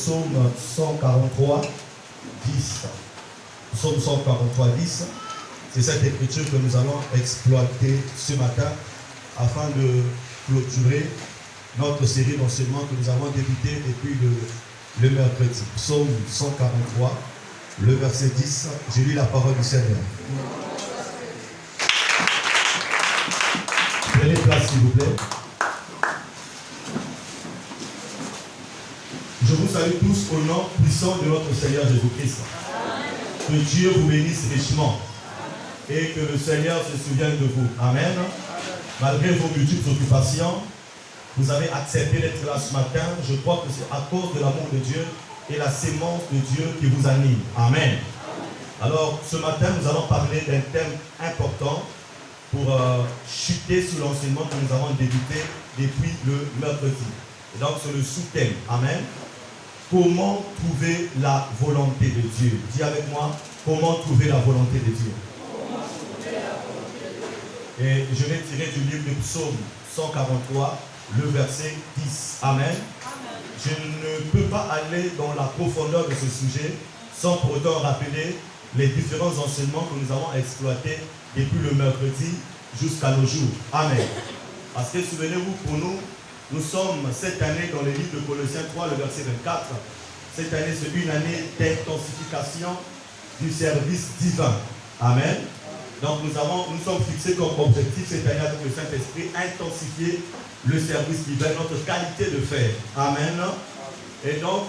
psaume 143, 10. Psaume 143, 10. C'est cette écriture que nous allons exploiter ce matin afin de clôturer notre série d'enseignements que nous avons débuté depuis le mercredi. Psaume 143, le verset 10. Je lis la parole du Seigneur. Prenez place s'il vous plaît. Je vous salue tous au nom puissant de notre Seigneur Jésus-Christ. Que Dieu vous bénisse richement et que le Seigneur se souvienne de vous. Amen. Malgré vos multiples occupations, vous avez accepté d'être là ce matin. Je crois que c'est à cause de l'amour de Dieu et la sémence de Dieu qui vous anime. Amen. Alors, ce matin, nous allons parler d'un thème important pour chuter sur l'enseignement que nous avons débuté depuis le mercredi. Et donc, c'est le sous-thème. Amen. Comment trouver la volonté de Dieu? Dis avec moi, comment trouver la volonté de Dieu? Et je vais tirer du livre de Psaume 143, le verset 10. Amen. Je ne peux pas aller dans la profondeur de ce sujet sans pour autant rappeler les différents enseignements que nous avons exploités depuis le mercredi jusqu'à nos jours. Amen. Parce que souvenez-vous, pour nous, nous sommes cette année dans le livre de Colossiens 3, le verset 24. Cette année, c'est une année d'intensification du service divin. Amen. Donc nous sommes fixés comme objectif cette année avec le Saint-Esprit, intensifier le service divin, notre qualité de faire. Amen. Et donc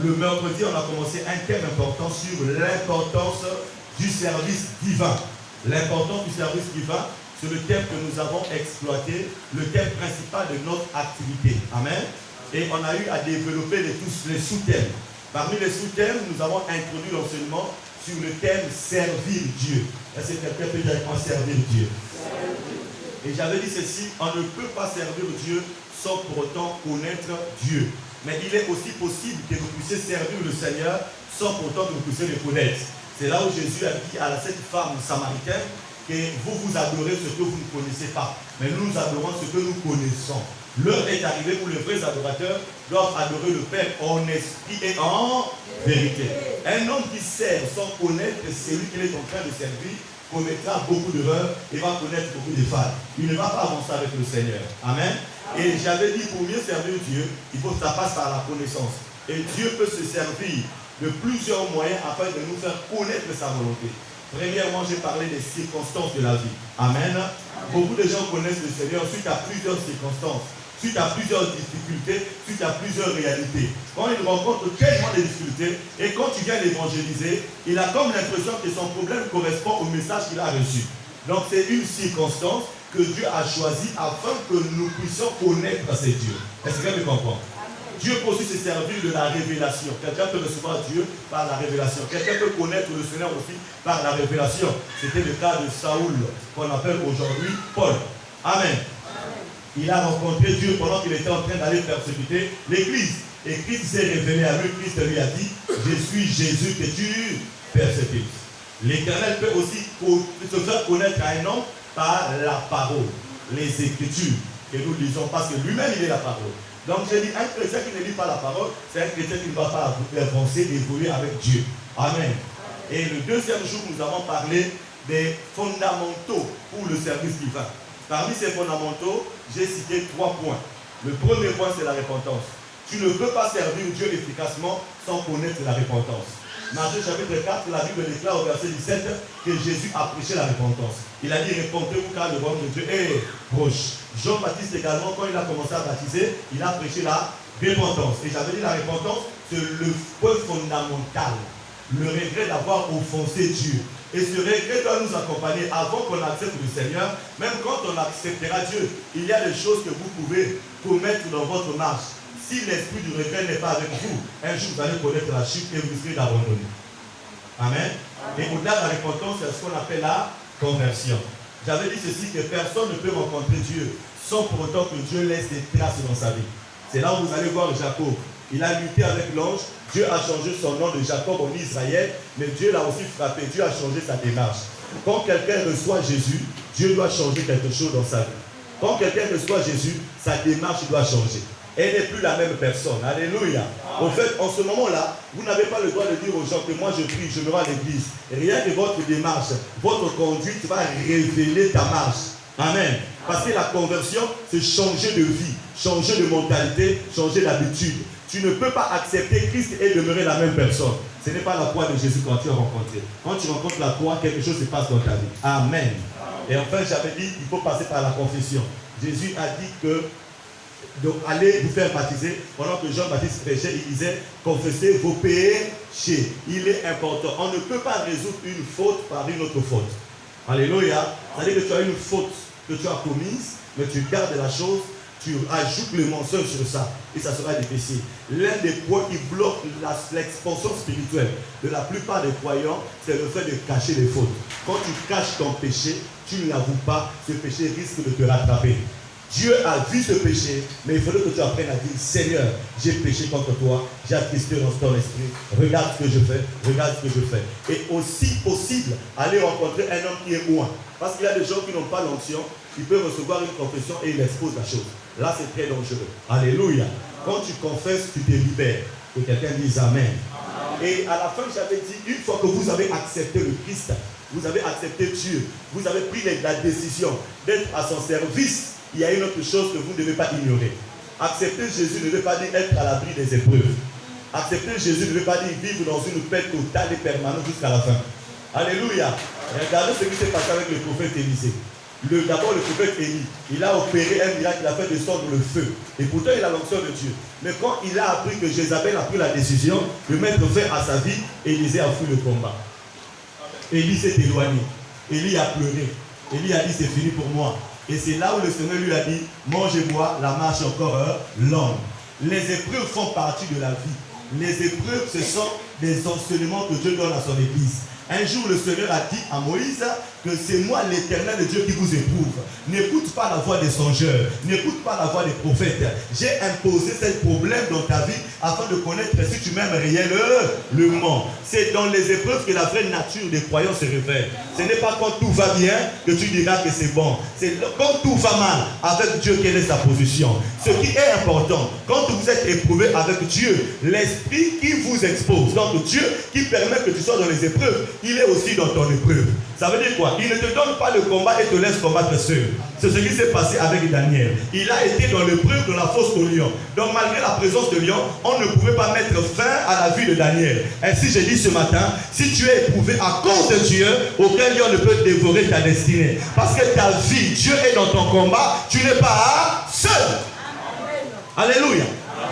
le mercredi, on a commencé un thème important sur l'importance du service divin. L'importance du service divin, c'est le thème que nous avons exploité, le thème principal de notre activité. Amen. Et on a eu à développer les sous-thèmes. Parmi les sous-thèmes, nous avons introduit l'enseignement sur le thème servir Dieu. Est-ce que quelqu'un peut dire en servir Dieu? Et j'avais dit ceci, on ne peut pas servir Dieu sans pour autant connaître Dieu. Mais il est aussi possible que vous puissiez servir le Seigneur sans pour autant que vous puissiez le connaître. C'est là où Jésus a dit à cette femme samaritaine que vous adorez ce que vous ne connaissez pas, mais nous adorons ce que nous connaissons. L'heure est arrivée où les vrais adorateurs doivent adorer le Père en esprit et en vérité. Un homme qui sert sans connaître celui qu'il est en train de servir commettra beaucoup d'erreurs et va connaître beaucoup de failles. Il ne va pas avancer avec le Seigneur. Amen. Et j'avais dit, pour mieux servir Dieu, il faut que ça passe par la connaissance. Et Dieu peut se servir de plusieurs moyens afin de nous faire connaître sa volonté. Premièrement, j'ai parlé des circonstances de la vie. Amen. Beaucoup de gens connaissent le Seigneur suite à plusieurs circonstances, suite à plusieurs difficultés, suite à plusieurs réalités. Quand il rencontre tellement de difficultés et quand tu viens l'évangéliser, il a comme l'impression que son problème correspond au message qu'il a reçu. Donc c'est une circonstance que Dieu a choisie afin que nous puissions connaître ces dieux. Est-ce que vous comprenez? Dieu peut aussi se servir de la révélation. Quelqu'un peut recevoir Dieu par la révélation. Quelqu'un peut connaître le Seigneur aussi par la révélation. C'était le cas de Saoul, qu'on appelle aujourd'hui Paul. Amen. Il a rencontré Dieu pendant qu'il était en train d'aller persécuter l'Église. Et Christ s'est révélé à lui. Christ lui a dit, je suis Jésus que tu persécutes. L'Éternel peut aussi se faire connaître à un homme par la parole, les Écritures que nous lisons, parce que lui-même il est la parole. Donc j'ai dit, un chrétien qui ne lit pas la parole, c'est un chrétien qui ne va pas avancer, évoluer avec Dieu. Amen. Et le deuxième jour, nous avons parlé des fondamentaux pour le service divin. Parmi ces fondamentaux, j'ai cité 3 points. Le premier point, c'est la repentance. Tu ne peux pas servir Dieu efficacement sans connaître la repentance. Matthieu chapitre 4, la Bible déclare au verset 17 que Jésus a prêché la repentance. Il a dit, repentez-vous car le royaume de Dieu est proche. Jean-Baptiste également, quand il a commencé à baptiser, il a prêché la repentance. Et j'avais dit la repentance, c'est le point fondamental. Le regret d'avoir offensé Dieu. Et ce regret doit nous accompagner avant qu'on accepte le Seigneur. Même quand on acceptera Dieu, il y a des choses que vous pouvez commettre dans votre marche. Si l'esprit du regret n'est pas avec vous, un jour vous allez connaître la chute et vous risquez d'abandonner. Amen. Et au-delà de la repentance, c'est ce qu'on appelle la conversion. J'avais dit ceci, que personne ne peut rencontrer Dieu sans pour autant que Dieu laisse des traces dans sa vie. C'est là où vous allez voir Jacob. Il a lutté avec l'ange. Dieu a changé son nom de Jacob en Israël, mais Dieu l'a aussi frappé. Dieu a changé sa démarche. Quand quelqu'un reçoit Jésus, Dieu doit changer quelque chose dans sa vie. Quand quelqu'un reçoit Jésus, sa démarche doit changer. Elle n'est plus la même personne. Alléluia. Au fait, en ce moment-là, vous n'avez pas le droit de dire aux gens que moi je prie, je me rends à l'église. Rien que votre démarche, votre conduite va révéler ta marche. Amen. Parce que la conversion, c'est changer de vie, changer de mentalité, changer d'habitude. Tu ne peux pas accepter Christ et demeurer la même personne. Ce n'est pas la croix de Jésus quand tu as rencontré. Quand tu rencontres la croix, quelque chose se passe dans ta vie. Amen. Et enfin, j'avais dit, il faut passer par la confession. Jésus a dit que donc allez vous faire baptiser. Pendant que Jean-Baptiste prêchait, il disait confessez vos péchés. Il est important. On ne peut pas résoudre une faute par une autre faute. Alléluia. C'est-à-dire que tu as une faute que tu as commise, mais tu gardes la chose, tu ajoutes le mensonge sur ça et ça sera des péchés. L'un des points qui bloque l'expansion spirituelle de la plupart des croyants, c'est le fait de cacher les fautes. Quand tu caches ton péché, tu ne l'avoues pas, ce péché risque de te rattraper. Dieu a vu ce péché, mais il faudrait que tu apprennes à dire Seigneur, j'ai péché contre toi, j'ai attristé dans ton esprit, regarde ce que je fais, regarde ce que je fais. Et aussi possible, aller rencontrer un homme qui est loin. Parce qu'il y a des gens qui n'ont pas l'onction, ils peuvent recevoir une confession et ils exposent la chose. Là, c'est très dangereux. Alléluia. Quand tu confesses, tu te libères. Que quelqu'un dise Amen. Et à la fin, j'avais dit, une fois que vous avez accepté le Christ, vous avez accepté Dieu, vous avez pris la décision d'être à son service, il y a une autre chose que vous ne devez pas ignorer. Accepter Jésus ne veut pas dire être à l'abri des épreuves. Accepter Jésus ne veut pas dire vivre dans une paix totale et permanente jusqu'à la fin. Alléluia. Regardez ce qui s'est passé avec le prophète Élisée. D'abord le prophète Élie, il a opéré un miracle, il a fait descendre le feu. Et pourtant il a l'onction de Dieu. Mais quand il a appris que Jézabel a pris la décision de mettre fin à sa vie, Élisée a fui le combat. Élie s'est éloigné. Élie a pleuré. Élie a dit c'est fini pour moi. Et c'est là où le Seigneur lui a dit, mange et bois, la marche est encore longue. Les épreuves font partie de la vie. Les épreuves, ce sont des enseignements que Dieu donne à son Église. Un jour, le Seigneur a dit à Moïse que c'est moi l'Éternel de Dieu qui vous éprouve. N'écoute pas la voix des songeurs, n'écoute pas la voix des prophètes. J'ai imposé ce problème dans ta vie afin de connaître si tu m'aimes réellement. C'est dans les épreuves que la vraie nature des croyants se révèle. Ce n'est pas quand tout va bien que tu diras que c'est bon. C'est quand tout va mal avec Dieu quelle est sa position. Ce qui est important, quand vous êtes éprouvé avec Dieu, l'esprit qui vous expose, donc Dieu qui permet que tu sois dans les épreuves, il est aussi dans ton épreuve. Ça veut dire quoi? Il ne te donne pas le combat et te laisse combattre seul. C'est ce qui s'est passé avec Daniel. Il a été dans l'épreuve de la fosse au lion. Donc malgré la présence de lion, on ne pouvait pas mettre fin à la vie de Daniel. Ainsi j'ai dit ce matin, si tu es éprouvé à cause de Dieu, aucun lion ne peut dévorer ta destinée. Parce que ta vie, Dieu est dans ton combat, tu n'es pas seul. Alléluia.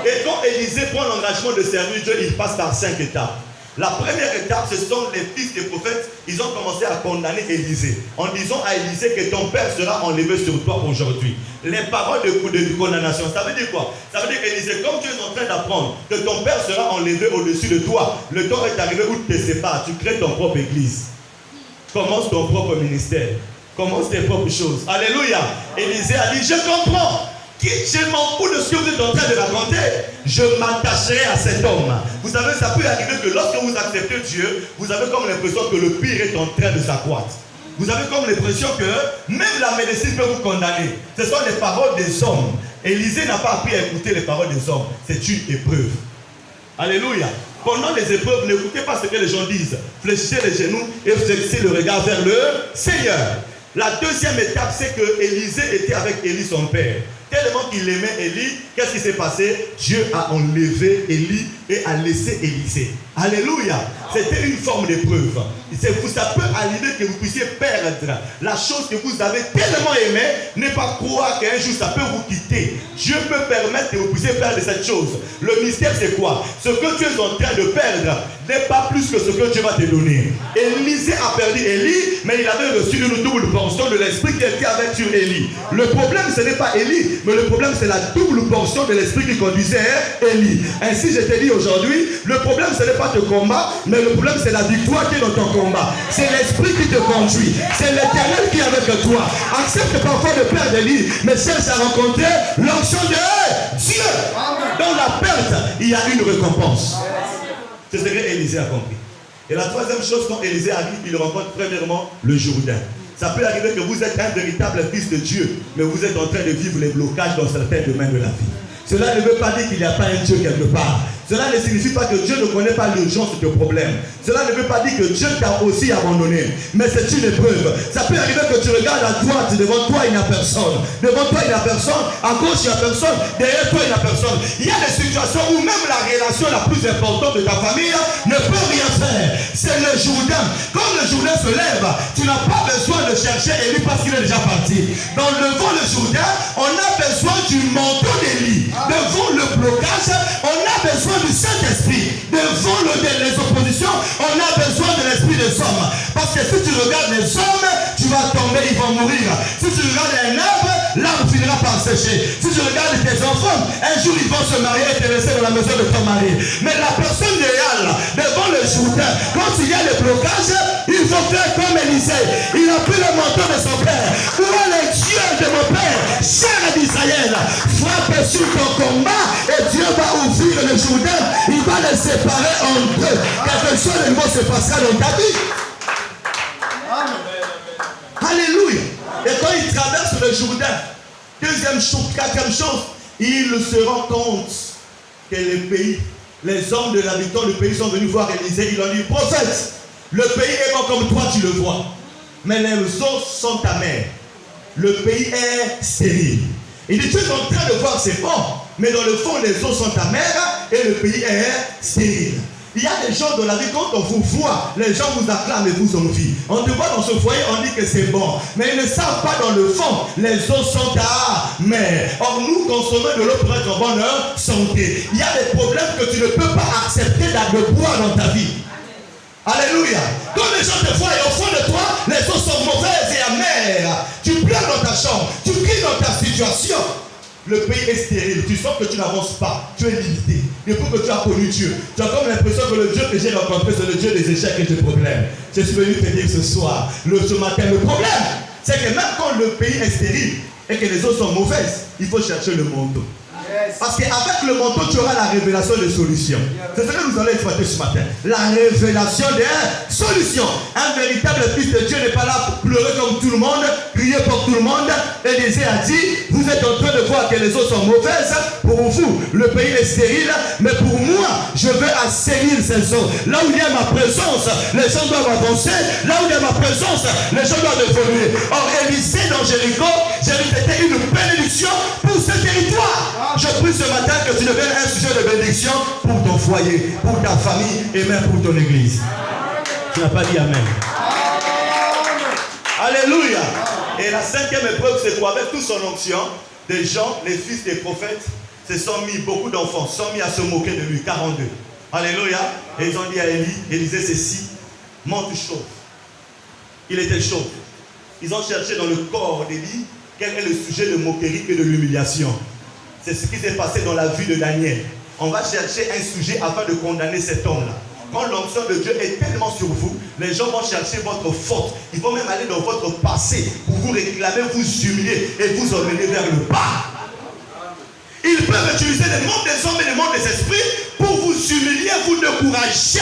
Et quand Élisée prend l'engagement de servir Dieu, il passe par 5 étapes. La première étape, ce sont les fils des prophètes. Ils ont commencé à condamner Élisée en disant à Élisée que ton père sera enlevé sur toi aujourd'hui. Les paroles de condamnation, ça veut dire quoi? Ça veut dire qu'Élisée, comme tu es en train d'apprendre que ton père sera enlevé au-dessus de toi, le temps est arrivé où tu te sépares, tu crées ton propre église. Commence ton propre ministère. Commence tes propres choses. Alléluia. Élisée a dit, je comprends. Je m'en fous de ce que vous êtes en train de raconter. Je m'attacherai à cet homme. Vous savez, ça peut arriver que lorsque vous acceptez Dieu, vous avez comme l'impression que le pire est en train de s'accroître. Vous avez comme l'impression que même la médecine peut vous condamner. Ce sont les paroles des hommes. Élisée n'a pas appris à écouter les paroles des hommes. C'est une épreuve. Alléluia. Pendant les épreuves, n'écoutez pas ce que les gens disent. Fléchissez les genoux et fléchissez le regard vers le Seigneur. La deuxième étape, c'est que Élisée était avec Élie, son père. Tellement qu'il aimait Élie, qu'est-ce qui s'est passé? Dieu a enlevé Élie et a laissé Élisée. Alléluia. C'était une forme d'épreuve. Ça peut arriver que vous puissiez perdre la chose que vous avez tellement aimée. Ne pas croire qu'un jour ça peut vous quitter. Dieu peut permettre que vous puissiez perdre cette chose. Le mystère c'est quoi? Ce que tu es en train de perdre n'est pas plus que ce que Dieu va te donner. Élisée a perdu Élie, mais il avait reçu une double portion de l'esprit qui était avec sur Élie. Le problème ce n'est pas Élie, mais le problème c'est la double portion de l'esprit qui conduisait Élie. Ainsi je te dis aujourd'hui, le problème ce n'est pas ton combat, mais le problème c'est la victoire qui est dans ton combat. C'est l'esprit qui te conduit. C'est l'Éternel qui est avec toi. Accepte parfois de perdre Élie, mais cherche à rencontrer l'onction de Dieu. Dans la perte, il y a une récompense. C'est ce que Élisée a compris. Et la troisième chose, quand Élisée arrive, il rencontre premièrement le Jourdain. Ça peut arriver que vous êtes un véritable fils de Dieu, mais vous êtes en train de vivre les blocages dans certains domaines de la vie. Cela ne veut pas dire qu'il n'y a pas un Dieu quelque part. Cela ne signifie pas que Dieu ne connaît pas l'urgence de problème. Cela ne veut pas dire que Dieu t'a aussi abandonné. Mais c'est une épreuve. Ça peut arriver que tu regardes à droite, devant toi il n'y a personne. Devant toi il n'y a personne. À gauche il n'y a personne. Derrière toi il n'y a personne. Il y a des situations où même la relation la plus importante de ta famille ne peut rien faire. C'est le Jourdain. Quand le Jourdain se lève, tu n'as pas besoin de chercher Élie parce qu'il est déjà parti. Dans devant le Jourdain, on a besoin du manteau d'Élie. Devant le blocage, on a besoin du Saint-Esprit. Devant les oppositions, on a besoin de l'esprit des hommes. Parce que si tu regardes les hommes, tu vas tomber, ils vont mourir. Si tu regardes un arbre, l'arbre finira par sécher. Si tu regardes tes enfants, un jour ils vont se marier et te laisser dans la maison de ton mari. Mais la personne idéale, devant le Jourdain, quand il y a des blocages, il faut faire comme Élisée. Il a pris le manteau de son père. Où est le Dieu de mon père, cher d'Israël? Frappe sur ton combat et Dieu va ouvrir le Jourdain. Il va les séparer en deux. Quelque chose de nouveau se passera dans ta vie. Alléluia. Et quand il traverse le Jourdain, deuxième chose, quatrième chose, il se rend compte que les hommes de l'habitant du pays sont venus voir Élisée. Ils ont dit, prophète, le pays est bon comme toi tu le vois. Mais les eaux sont amères. Le pays est stérile. Il dit, tu es en train de voir, c'est bon. Mais dans le fond, les eaux sont amères et le pays est stérile. Il y a des gens dans la vie, quand on vous voit, les gens vous acclament et vous envient. On te voit dans ce foyer, on dit que c'est bon. Mais ils ne savent pas dans le fond, les eaux sont amères. Or, nous consommons de l'eau pour être en bonne santé. Il y a des problèmes que tu ne peux pas accepter de boire dans ta vie. Alléluia. Quand les gens te voient et au fond de toi, les eaux sont mauvaises et amères. Tu pleures dans ta chambre, tu cries dans ta situation. Le pays est stérile, tu sens que tu n'avances pas, tu es limité. Depuis que tu as connu Dieu, tu as comme l'impression que le Dieu que j'ai rencontré, c'est le Dieu des échecs et des problèmes. Je suis venu te dire ce soir, ce matin, le problème, c'est que même quand le pays est stérile et que les eaux sont mauvaises, il faut chercher le manteau. Parce qu'avec le manteau, tu auras la révélation des solutions. C'est ce que nous allons exploiter ce matin. La révélation des solutions. Un véritable fils de Dieu n'est pas là pour pleurer comme tout le monde, crier pour tout le monde. Élisée a dit, vous êtes en train de voir que les eaux sont mauvaises. Pour vous, le pays est stérile. Mais pour moi, je vais assainir ces eaux. Là où il y a ma présence, les gens doivent avancer. Là où il y a ma présence, les gens doivent évoluer. Or, Élisée dans Jéricho, c'était une bénédiction pour ce territoire. Je prie ce matin que tu deviennes un sujet de bénédiction pour ton foyer, pour ta famille et même pour ton église. Tu n'as pas dit Amen. Alléluia. Et la cinquième épreuve, c'est quoi? Avec toute son onction, des gens, les fils des prophètes, se sont mis, beaucoup d'enfants, sont mis à se moquer de lui, 42. Alléluia. Et ils ont dit à Élie, Élisée, ceci, monte chaud. Il était chaud. Ils ont cherché dans le corps d'Élie quel est le sujet de moquerie et de l'humiliation. C'est ce qui s'est passé dans la vie de Daniel. On va chercher un sujet afin de condamner cet homme-là. Quand l'onction de Dieu est tellement sur vous, les gens vont chercher votre faute. Ils vont même aller dans votre passé pour vous réclamer, vous humilier et vous emmener vers le bas. Ils peuvent utiliser les mondes des hommes et les mondes des esprits pour vous humilier, vous décourager.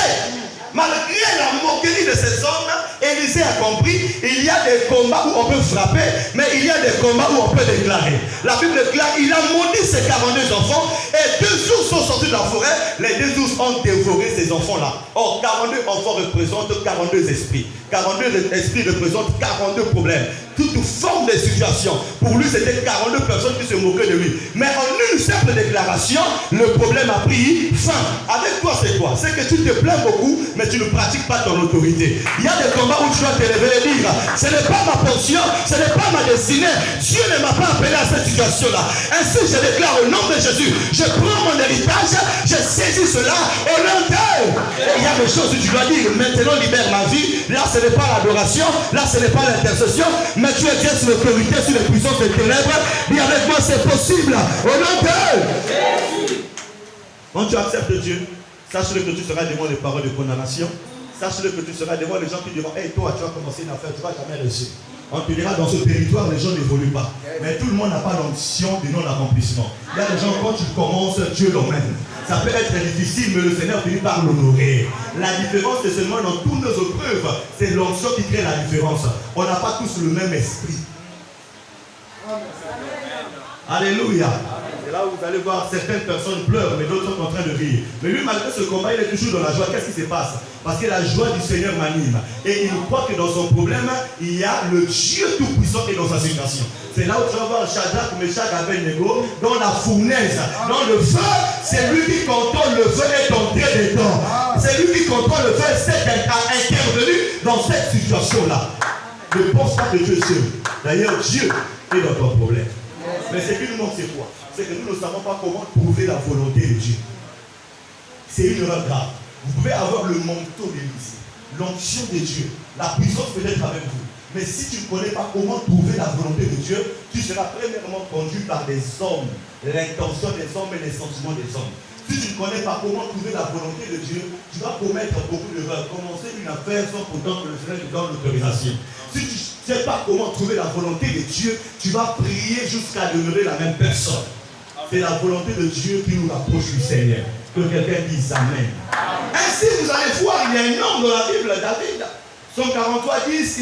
Malgré la moquerie de ces hommes, Élisée a compris, il y a des combats où on peut frapper, mais il y a des combats où on peut déclarer. La Bible déclare, il a maudit ses 42 enfants, et 2 ours sont sortis de la forêt, les 2 ours ont dévoré ces enfants-là. Or, 42 enfants représentent 42 esprits. 42 esprits représentent 42 problèmes. Toute forme de situation. Pour lui, c'était 42 personnes qui se moquaient de lui. Mais en une simple déclaration, le problème a pris fin. Avec toi, c'est quoi? C'est que tu te plains beaucoup, mais tu ne pratiques pas ton autorité. Il y a des combats où tu dois te lever et dire, ce n'est pas ma portion, ce n'est pas ma destinée. Dieu ne m'a pas appelé à cette situation-là. Ainsi, je déclare au nom de Jésus, je prends mon héritage, je saisis cela au nom d'eux. Et il y a des choses que tu dois dire, maintenant libère ma vie. Là, ce n'est pas l'adoration, là, ce n'est pas l'intercession, mais tu es Dieu sur l'autorité, sur les puissances des ténèbres. Dis avec moi, c'est possible. Au nom d'eux. Quand tu acceptes Dieu, sache-le que tu seras devant les paroles de condamnation. Sache-le que tu seras devant les gens qui diront, hey, toi, tu vas commencer une affaire, tu ne vas jamais réussir. On te dira, dans ce territoire, les gens n'évoluent pas. Mais tout le monde n'a pas l'onction du non-accomplissement. Il y a des gens, quand tu commences, Dieu l'emmène. Ça peut être difficile, mais le Seigneur finit par l'honorer. La différence, c'est seulement dans toutes nos épreuves. C'est l'onction qui crée la différence. On n'a pas tous le même esprit. Alléluia. Et là, vous allez voir certaines personnes pleurent, mais d'autres sont en train de rire. Mais lui, malgré ce combat, il est toujours dans la joie. Qu'est-ce qui se passe? Parce que la joie du Seigneur m'anime. Et il croit que dans son problème, il y a le Dieu Tout-Puissant qui est dans sa situation. C'est là où tu vas voir Shadrach, Meshach, Abednego, dans la fournaise, dans le feu. C'est lui qui contrôle le feu et entré dedans. C'est lui qui contrôle le feu, c'est intervenu dans cette situation-là. Ne pense pas que Dieu est seul. D'ailleurs, Dieu est dans ton problème. Mais ce qui nous manque, c'est quoi? C'est que nous ne savons pas comment trouver la volonté de Dieu. C'est une erreur grave. Vous pouvez avoir le manteau d'Élysée, l'onction de Dieu, la puissance peut être avec vous. Mais si tu ne connais pas comment trouver la volonté de Dieu, tu seras premièrement conduit par des hommes, l'intention des hommes et les sentiments des hommes. Si tu ne connais pas comment trouver la volonté de Dieu, tu vas commettre beaucoup d'erreurs. Commencer une affaire sans pourtant que le Seigneur te donne l'autorisation. Si tu ne sais pas comment trouver la volonté de Dieu, tu vas prier jusqu'à demeurer la même personne. C'est la volonté de Dieu qui nous rapproche du Seigneur. Que quelqu'un dise Amen. Ainsi, vous allez voir, il y a un homme dans la Bible, David. Psaume 43, 10,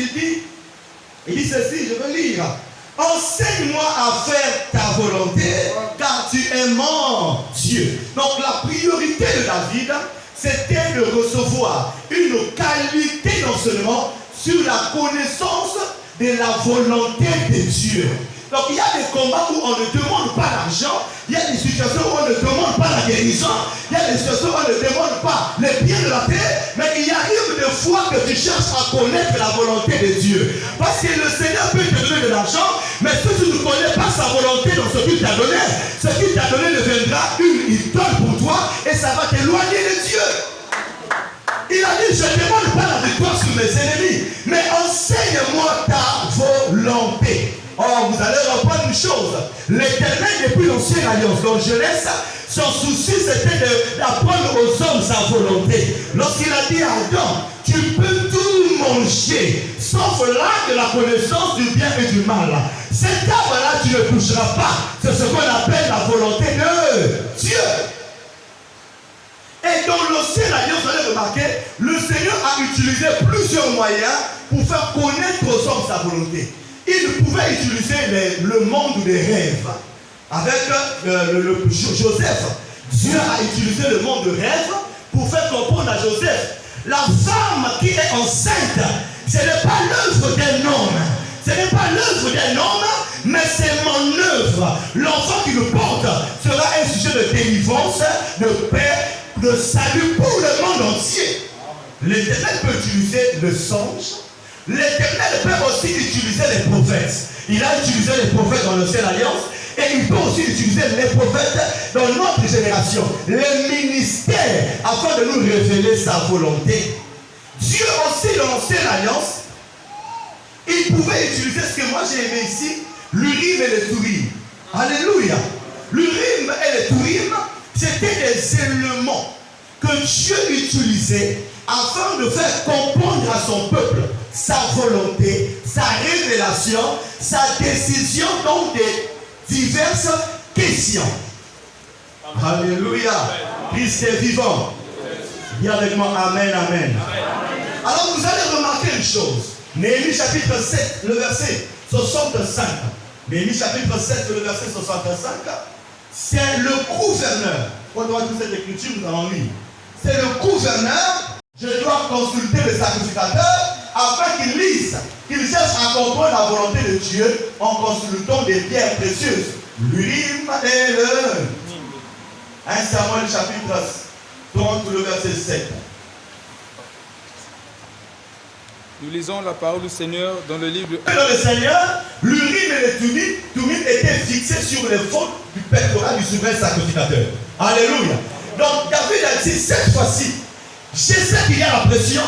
il dit ceci, je veux lire. Enseigne-moi à faire ta volonté, car tu es mon Dieu. Donc la priorité de David, c'était de recevoir une qualité d'enseignement sur la connaissance de la volonté de Dieu. Donc il y a des combats où on ne demande pas l'argent, il y a des situations où on ne demande pas la guérison, il y a des situations où on ne demande pas les biens de la terre, mais il y arrive des fois que tu cherches à connaître la volonté de Dieu. Parce que le Seigneur peut te donner de l'argent, mais si tu ne connais pas sa volonté dans ce qu'il t'a donné, ce qu'il t'a donné deviendra une idole pour toi et ça va t'éloigner de Dieu. Il a dit, je ne demande pas la victoire sur mes ennemis, mais enseigne-moi ta volonté. Or, vous allez reprendre une chose. L'Éternel, depuis l'ancienne alliance, dans Genèse, son souci c'était d'apprendre aux hommes sa volonté. Lorsqu'il a dit à Adam, tu peux tout manger, sauf l'arbre de la connaissance du bien et du mal. Cet arbre-là, tu ne toucheras pas. C'est ce qu'on appelle la volonté de Dieu. Et dans l'ancienne alliance, vous allez remarquer, le Seigneur a utilisé plusieurs moyens pour faire connaître aux hommes sa volonté. Il pouvait utiliser le monde des rêves. Avec Joseph, Dieu a utilisé le monde de rêve pour faire comprendre à Joseph, la femme qui est enceinte, ce n'est pas l'œuvre d'un homme. Ce n'est pas l'œuvre d'un homme, mais c'est mon œuvre. L'enfant qui le porte sera un sujet de délivrance, de paix, de salut pour le monde entier. L'Éternel peut utiliser le songe. L'Éternel peut aussi utiliser les prophètes. Il a utilisé les prophètes dans l'ancienne alliance et il peut aussi utiliser les prophètes dans notre génération. Les ministères afin de nous révéler sa volonté. Dieu aussi dans l'ancienne alliance, il pouvait utiliser ce que moi j'ai aimé ici, l'Urim et le Thurim. Alléluia. L'Urim et le Thurim, c'était des éléments que Dieu utilisait afin de faire comprendre à son peuple sa volonté, sa révélation, sa décision dans des diverses questions. Alléluia. Christ est vivant. Dis avec moi Amen, Amen. Alors vous allez remarquer une chose. Néhémie chapitre 7, le verset 65. Néhémie chapitre 7, le verset 65. C'est le gouverneur. On doit toute cette écriture, nous allons lire. C'est le gouverneur. Je dois consulter le sacrificateur afin qu'il lise, qu'il cherche à comprendre la volonté de Dieu en consultant des pierres précieuses. L'Urim et le 1 Samuel chapitre 30, le verset 7. Nous lisons la parole du Seigneur dans le livre de... Dans le Seigneur, l'Urim et le Thummim étaient fixés sur les fautes du pectoral du souverain sacrificateur. Alléluia. Donc David a dit cette fois-ci, je sais qu'il y a la pression,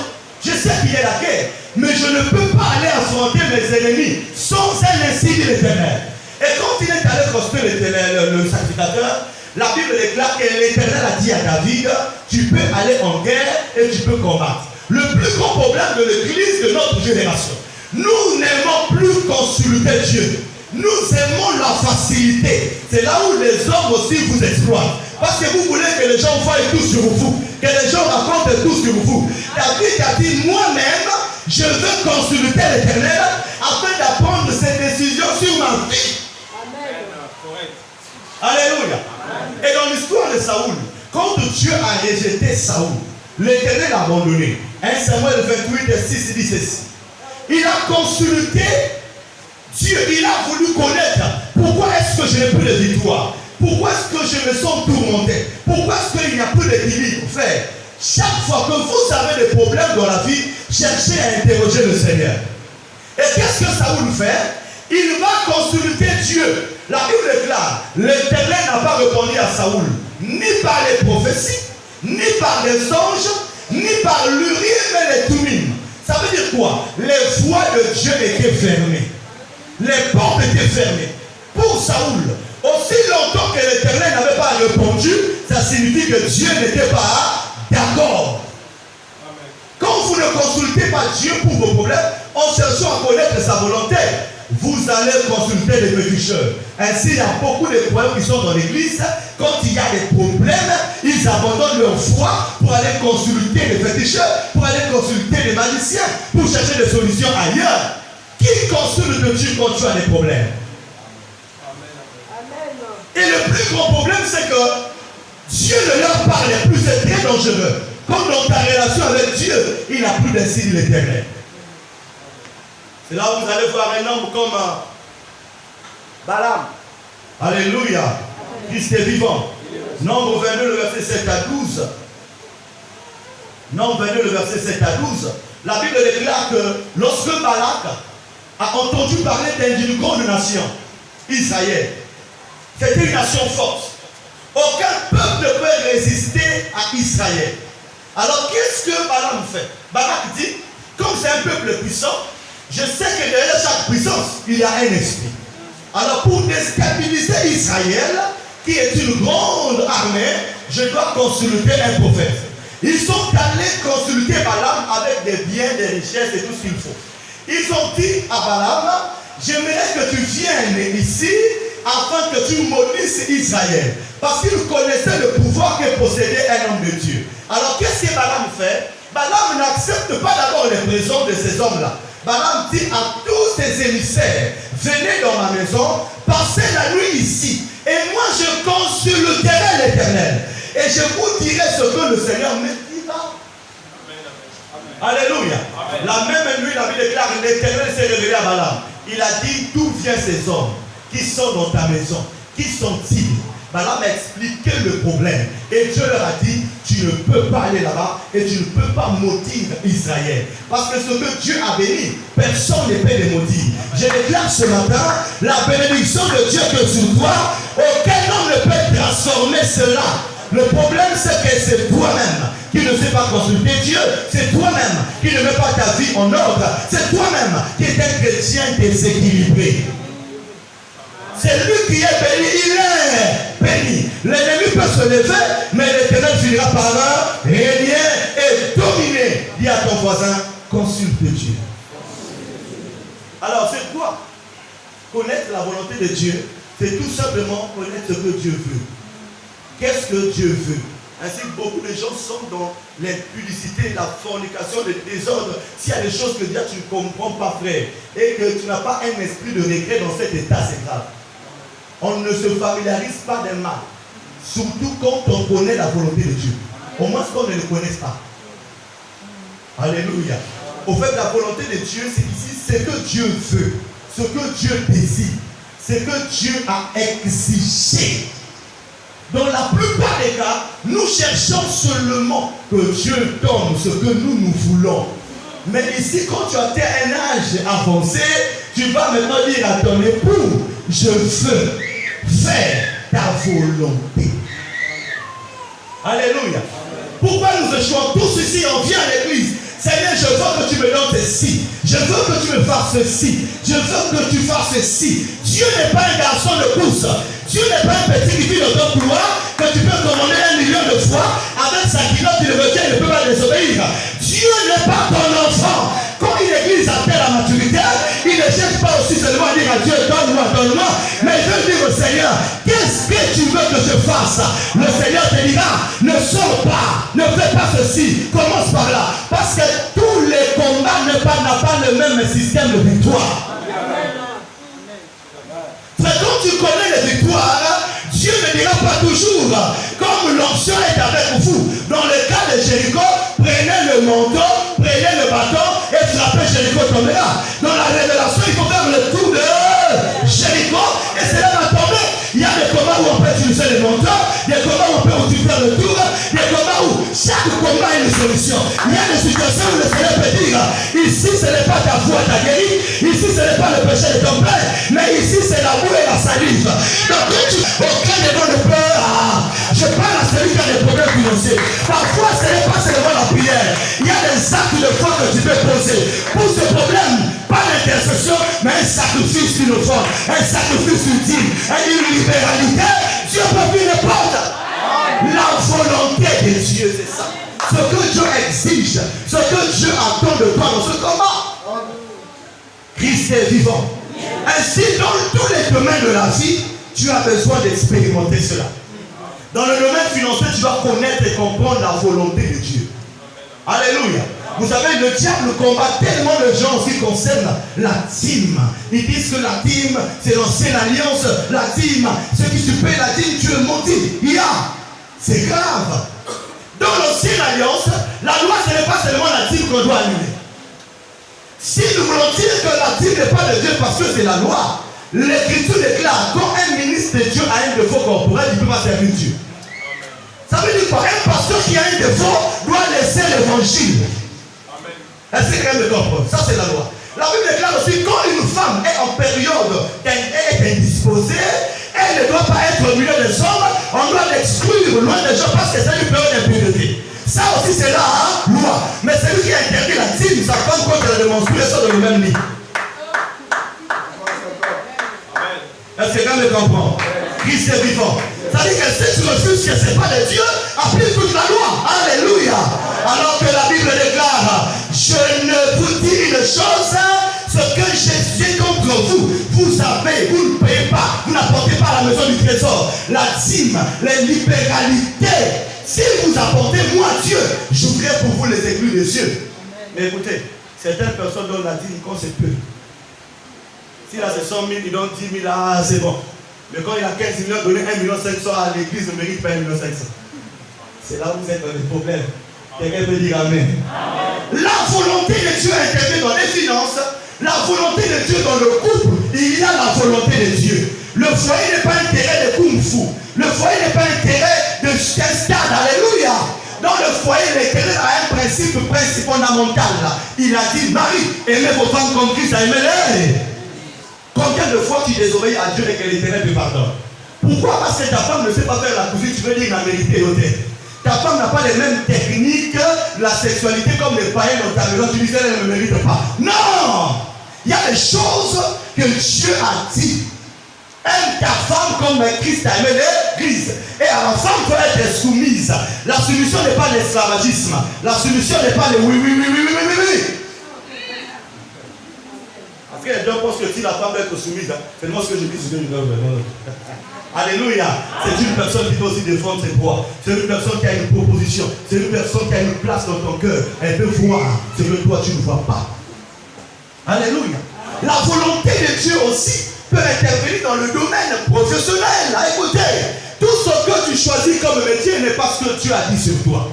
je sais qu'il y a la guerre, mais je ne peux pas aller affronter mes ennemis sans un ainsi dit l'Éternel. Et quand il est allé proster le sacrificateur, la Bible déclare que l'Éternel a dit à David, tu peux aller en guerre et tu peux combattre. Le plus grand problème de l'Église de notre génération, nous n'aimons plus consulter Dieu. Nous aimons la facilité. C'est là où les hommes aussi vous exploitent. Parce que vous voulez que les gens voient tout sur vous. Que les gens racontent tout sur vous. David a dit, moi-même, je veux consulter l'Éternel afin d'apprendre ses décisions sur ma vie. Amen. Alléluia. Et dans l'histoire de Saoul, quand Dieu a rejeté Saoul, l'Éternel l'a abandonné. 1 Samuel 28, 6 dit ceci. Il a consulté Dieu, il a voulu connaître pourquoi est-ce que je n'ai plus de victoire. Pourquoi est-ce que je me sens tourmenté? Pourquoi est-ce qu'il n'y a plus d'équilibre? Frère, chaque fois que vous avez des problèmes dans la vie, cherchez à interroger le Seigneur. Et qu'est-ce que Saoul fait? Il va consulter Dieu. La Bible déclare, l'Éternel n'a pas répondu à Saoul, ni par les prophéties, ni par les anges, ni par l'Urim et les Thummim. Ça veut dire quoi? Les voies de Dieu étaient fermées. Les portes étaient fermées. Pour Saoul, aussi longtemps que l'Éternel n'avait pas répondu, ça signifie que Dieu n'était pas d'accord. Quand vous ne consultez pas Dieu pour vos problèmes, en cherchant à connaître sa volonté, vous allez consulter les pécheurs. Ainsi, il y a beaucoup de croyants qui sont dans l'église. Quand il y a des problèmes, ils abandonnent leur foi pour aller consulter les féticheurs, pour aller consulter les magiciens, pour chercher des solutions ailleurs. Qui consulte Dieu quand tu as des problèmes? Et le plus grand problème, c'est que Dieu ne leur parle plus, c'est très dangereux. Comme dans ta relation avec Dieu, il n'a plus de signe de l'Éternel. C'est là où vous allez voir un homme comme Balaam. Alléluia. Christ est vivant. Nombre 22, le verset 7 à 12. Nombre 22, le verset 7 à 12. La Bible déclare que lorsque Balak a entendu parler d'une grande nation, Israël, c'était une nation forte. Aucun peuple ne peut résister à Israël. Alors qu'est-ce que Balaam fait? Balak dit, comme c'est un peuple puissant, je sais que derrière chaque puissance, il y a un esprit. Alors pour déstabiliser Israël, qui est une grande armée, je dois consulter un prophète. Ils sont allés consulter Balaam avec des biens, des richesses et tout ce qu'il faut. Ils ont dit à Balaam, j'aimerais que tu viennes ici afin que tu maudisses Israël. Parce qu'il connaissait le pouvoir que possédait un homme de Dieu. Alors qu'est-ce que Balaam fait? Balaam n'accepte pas d'abord les présents de ces hommes-là. Balaam dit à tous ses émissaires, venez dans ma maison, passez la nuit ici. Et moi je consulterai l'Éternel. Et je vous dirai ce que le Seigneur me dira. Alléluia. Amen. La même nuit, la Bible déclare, l'Éternel s'est révélé à Balaam. Il a dit, d'où viennent ces hommes qui sont dans ta maison? Qui sont-ils? Balaam a expliqué le problème. Et Dieu leur a dit, tu ne peux pas aller là-bas et tu ne peux pas maudire Israël. Parce que ce que Dieu a béni, personne ne peut les maudire. Je déclare ce matin, la bénédiction de Dieu que sur toi, aucun homme ne peut transformer cela. Le problème, c'est que c'est toi-même qui ne sais pas consulter Dieu. C'est toi-même qui ne met pas ta vie en ordre. C'est toi-même qui est un chrétien déséquilibré. C'est lui qui est béni, il est béni. L'ennemi peut se lever, mais l'Éternel finira par régner et dominer. Dis à ton voisin, consulte Dieu. Alors c'est quoi? Connaître la volonté de Dieu, c'est tout simplement connaître ce que Dieu veut. Qu'est-ce que Dieu veut? Ainsi que beaucoup de gens sont dans l'impudicité, la fornication, le désordre. S'il y a des choses que Dieu tu ne comprends pas, frère, et que tu n'as pas un esprit de regret dans cet état, c'est grave. On ne se familiarise pas des mal. Surtout quand on connaît la volonté de Dieu. Au moins qu'on ne le connaisse pas. Alléluia. Au fait, la volonté de Dieu, c'est ici ce que Dieu veut. Ce que Dieu désire. Ce que Dieu a exigé. Dans la plupart des cas, nous cherchons seulement que Dieu donne ce que nous voulons. Mais ici, quand tu as un âge avancé, tu vas maintenant dire à ton époux, je veux faire ta volonté. Alléluia. Pourquoi nous échouons tous ici? On vient à l'église. Seigneur, je veux que tu me donnes ceci. Je veux que tu me fasses ceci. Je veux que tu fasses ceci. Dieu n'est pas un garçon de course. Dieu n'est pas un petit qui vit dans ton couloir que tu peux commander 1 million de fois. Avec sa culotte, il le retient, il ne peut pas désobéir. Dieu n'est pas ton enfant. Quand une église atteint la maturité, il ne cherche pas aussi seulement à dire à Dieu, donne-moi, donne-moi. Mais il veut dire au Seigneur, qu'est-ce que tu veux que je fasse? Le Seigneur te dira, ne sors pas, ne fais pas ceci, commence par là. Parce que tous les combats n'ont pas le même système de victoire. Frère, quand tu connais les victoires, Dieu ne dira pas toujours, comme l'onction est avec vous. Dans le cas de Jéricho, prenez le manteau, prenez le bâton et frappez, Jéricho tombera. Dans la révélation, il faut faire le tour de Jéricho et cela va tomber. Il y a des combats où on peut utiliser les manteaux, des combats où on peut faire le tour, des combats où chaque combat a une solution. Il y a des situations où le Seigneur peut dire, ici ce n'est pas ta foi ta guéri, ici ce n'est pas le péché de ton père, mais ici c'est l'amour et la salive. Donc aucun démon ne peut. Je parle à celui qui a des problèmes financiers. Parfois ce n'est pas seulement la prière. Il y a des actes de foi que tu peux poser. Pour ce problème, pas l'intercession, mais un sacrifice d'une offrande, un sacrifice ultime, une libéralité. Dieu peut ouvrir les portes. La volonté de Dieu, c'est ça. Ce que Dieu exige, ce que Dieu attend de toi dans ce combat. Christ est vivant. Ainsi, dans tous les domaines de la vie, tu as besoin d'expérimenter cela. Dans le domaine financier, tu vas connaître et comprendre la volonté de Dieu. Alléluia. Vous savez, le diable combat tellement de gens en ce qui concerne la dîme. Ils disent que la dîme, c'est l'ancienne alliance. La dîme, ce qui tu payes la dîme, tu es maudit. C'est grave. Dans l'ancienne alliance, la loi, ce n'est pas seulement la dîme qu'on doit annuler. Si nous voulons dire que la dîme n'est pas de Dieu parce que c'est la loi, l'Écriture déclare quand un ministre de Dieu a un défaut corporel, il ne peut pas servir Dieu. Ça veut dire quoi? Un pasteur qui a un défaut doit laisser l'évangile. Est-ce que quelqu'un me comprend? Ça c'est la loi. La Bible déclare aussi quand une femme est en période, elle est indisposée, elle ne doit pas être au milieu des hommes, on doit l'exclure loin des gens parce que c'est une période d'impunité. Ça aussi c'est la loi. Mais celui qui a interdit la dîme, sa femme quand elle a démontré ça dans le même lit. Est-ce que quelqu'un me comprend? Christ est vivant. Ça veut dire que si tu refuses que ce n'est pas de Dieu, applique toute la loi. Alléluia. Alors que la Bible déclare, je ne vous dis une chose, ce que j'ai contre vous, vous avez, vous ne payez pas, vous n'apportez pas à la maison du trésor. La dîme, les libéralités. Si vous apportez, moi Dieu, j'ouvrirai pour vous les aiguilles des cieux. Mais écoutez, certaines personnes donnent la dîme quand c'est peu. Si là c'est 100 000, ils donnent 10 000, c'est bon. Mais quand il a 15 millions, donner 1,5 million à l'église ne mérite pas 1,5 million. C'est là où vous êtes dans les problèmes. Quelqu'un peut dire Amen. La volonté de Dieu est intervenue dans les finances. La volonté de Dieu dans le couple. Il y a la volonté de Dieu. Le foyer n'est pas intérêt de Kung Fu. Le foyer n'est pas intérêt de stade. Alléluia. Dans le foyer, l'Éternel a un principe fondamental. Il a dit, Marie, aimez vos femmes comme Christ a aimé les. Combien de fois tu désobéis à Dieu et que l'Éternel te pardonne? Pourquoi? Parce que ta femme ne sait pas faire la cuisine, tu veux dire la vérité l'hôtel. Ta femme n'a pas les mêmes techniques, la sexualité comme les païens dans ta maison, tu dis qu'elle ne mérite pas. Non! Il y a des choses que Dieu a dit. Aime ta femme comme Christ a aimé l'Église. Et à la femme doit être soumise. La soumission n'est pas l'esclavagisme. La soumission n'est pas le oui. Parce que les gens pensent que si la femme doit être soumise, c'est moi ce que je dis, c'est que je dois. Alléluia. C'est une personne qui doit aussi défendre ses droits. C'est une personne qui a une proposition. C'est une personne qui a une place dans ton cœur. Elle peut voir ce que toi tu ne vois pas. Alléluia. La volonté de Dieu aussi peut intervenir dans le domaine professionnel. Écoutez, tout ce que tu choisis comme métier n'est pas ce que Dieu a dit sur toi.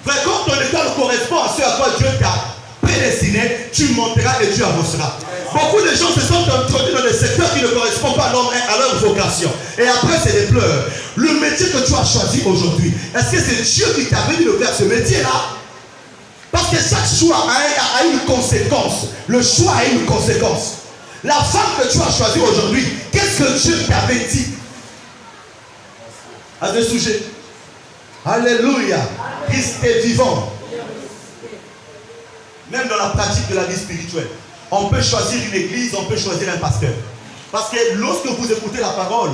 Frère, quand ton école correspond à ce à quoi Dieu t'a prédestiné, tu monteras et tu avanceras. Beaucoup de gens se sont introduits dans des secteurs qui ne correspondent pas à leur vocation. Et après, c'est des pleurs. Le métier que tu as choisi aujourd'hui, est-ce que c'est Dieu qui t'a venu de faire ce métier-là? Parce que chaque choix a une conséquence. Le choix a une conséquence. La femme que tu as choisie aujourd'hui, qu'est-ce que Dieu t'avait dit à ce sujet? Alléluia. Christ est vivant. Même dans la pratique de la vie spirituelle. On peut choisir une église, on peut choisir un pasteur. Parce que lorsque vous écoutez la parole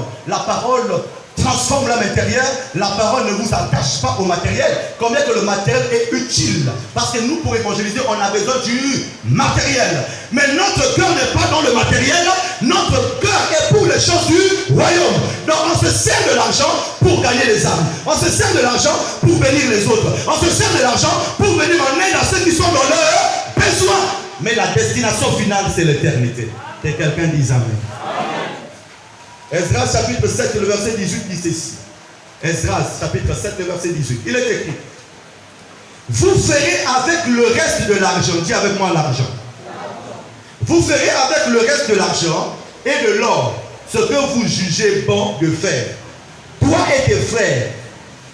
transforme l'âme intérieure, la parole ne vous attache pas au matériel, combien que le matériel est utile. Parce que nous, pour évangéliser, on a besoin du matériel. Mais notre cœur n'est pas dans le matériel, notre cœur est pour les choses du royaume. Donc on se sert de l'argent pour gagner les âmes. On se sert de l'argent pour bénir les autres. On se sert de l'argent pour venir en aide à ceux qui sont dans leurs besoins. Mais la destination finale, c'est l'éternité. Que quelqu'un dise Amen. Esdras chapitre 7, le verset 18 dit ceci. Esdras chapitre 7, le verset 18. Il est écrit: vous ferez avec le reste de l'argent, dis avec moi l'argent. Vous ferez avec le reste de l'argent et de l'or ce que vous jugez bon de faire, toi et tes frères,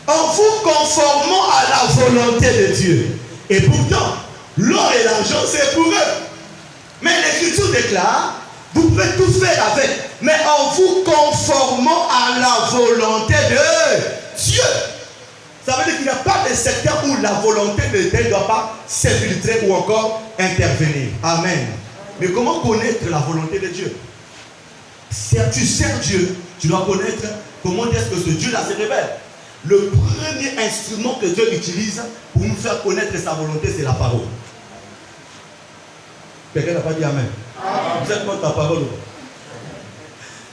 en vous conformant à la volonté de Dieu. Et pourtant, l'or et l'argent, c'est pour eux. Mais l'Écriture déclare, vous pouvez tout faire avec, mais en vous conformant à la volonté de Dieu. Ça veut dire qu'il n'y a pas de secteur où la volonté de Dieu ne doit pas s'infiltrer ou encore intervenir. Amen. Mais comment connaître la volonté de Dieu? Si tu sers Dieu, tu dois connaître comment est-ce que ce Dieu-là se révèle. Le premier instrument que Dieu utilise pour nous faire connaître sa volonté, c'est la parole. Quelqu'un n'a pas dit Amen. Vous êtes contre la parole?